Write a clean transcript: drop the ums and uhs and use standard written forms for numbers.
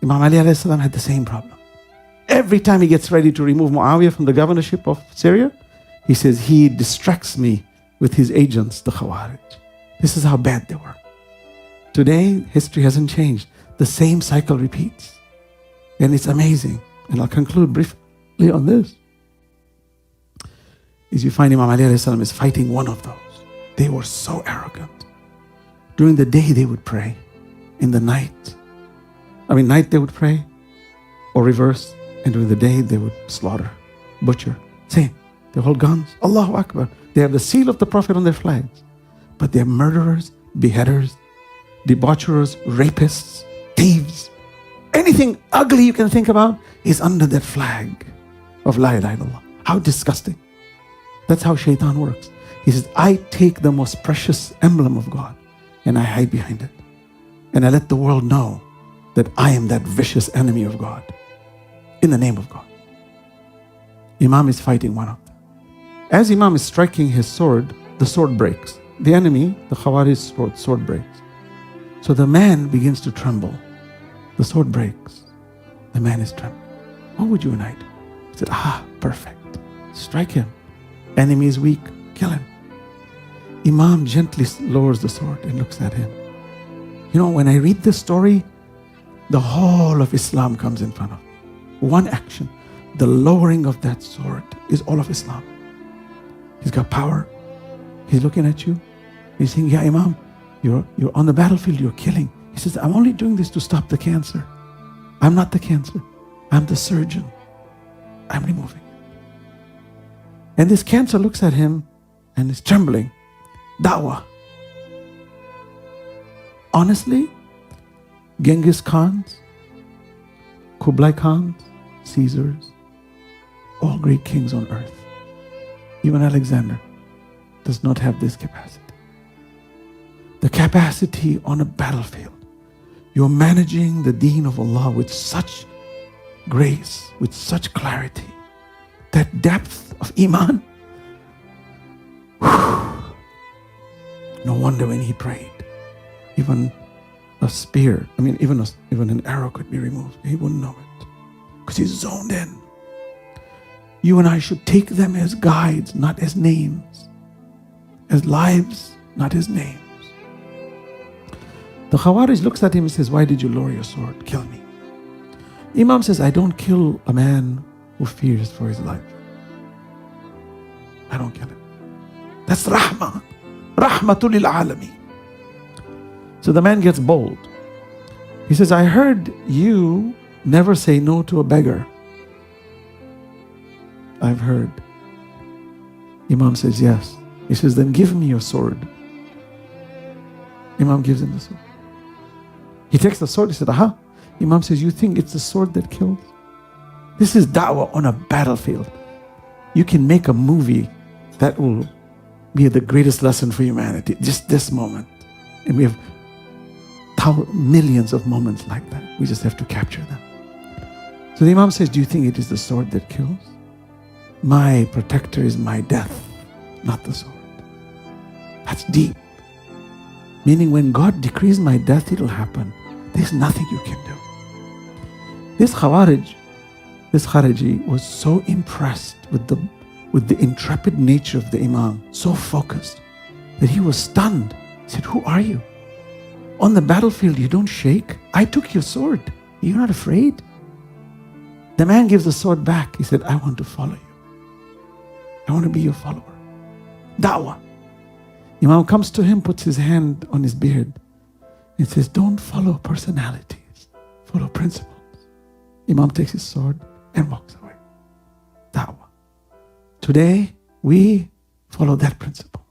Imam Ali alayhi salam had the same problem. Every time he gets ready to remove Muawiyah from the governorship of Syria, he says, he distracts me with his agents, the Khawarij. This is how bad they were. Today, history hasn't changed. The same cycle repeats. And it's amazing. And I'll conclude briefly on this. Is you find Imam Ali alayhi salam is fighting one of those. They were so arrogant. During the day they would pray. In the night, night they would pray, or reverse. And during the day they would slaughter, butcher. Same. They hold guns. Allahu Akbar. They have the seal of the Prophet on their flags. But they're murderers, beheaders, debaucherers, rapists, thieves. Anything ugly you can think about is under that flag of La ilaha illallah. How disgusting. That's how shaitan works. He says, I take the most precious emblem of God and I hide behind it. And I let the world know that I am that vicious enemy of God in the name of God. Imam is fighting one of them. As Imam is striking his sword, the sword breaks. The enemy, the Khawarij sword breaks. So the man begins to tremble. The sword breaks. The man is trembling. What would you and I do? He said, perfect. Strike him. Enemy is weak. Kill him. Imam gently lowers the sword and looks at him. You know, when I read this story, the whole of Islam comes in front of me. One action, the lowering of that sword is all of Islam. He's got power. He's looking at you. He's saying, yeah, Imam, you're on the battlefield, you're killing. He says, I'm only doing this to stop the cancer. I'm not the cancer. I'm the surgeon. I'm removing it. And this cancer looks at him and is trembling. Dawah. Honestly, Genghis Khans, Kublai Khans, Caesars, all great kings on earth, even Alexander, does not have this capacity. The capacity on a battlefield. You're managing the deen of Allah with such grace, with such clarity. That depth of Iman. No wonder when he prayed, even a spear, even an arrow could be removed. He wouldn't know it because he's zoned in. You and I should take them as guides, not as names. As lives, not as names. The Khawarij looks at him and says, why did you lower your sword? Kill me. Imam says, I don't kill a man who fears for his life. I don't kill him. That's rahmah. Rahmatul lil alameen. So the man gets bold. He says, I heard you never say no to a beggar. I've heard. Imam says, yes. He says, then give me your sword. Imam gives him the sword. He takes the sword. He said, aha. Imam says, you think it's the sword that kills? This is da'wah on a battlefield. You can make a movie that will be the greatest lesson for humanity. Just this moment. And we have millions of moments like that. We just have to capture them. So the Imam says, do you think it is the sword that kills? My protector is my death, not the sword. That's deep. Meaning when God decrees my death, it'll happen. There's nothing you can do. This Khariji was so impressed with the intrepid nature of the Imam, so focused, that he was stunned. He said, who are you? On the battlefield, you don't shake. I took your sword. You're not afraid? The man gives the sword back. He said, I want to follow you. I want to be your follower. Da'wah. Imam comes to him, puts his hand on his beard, and says, don't follow personalities, follow principles. Imam takes his sword and walks away. Da'wah. Today, we follow that principle.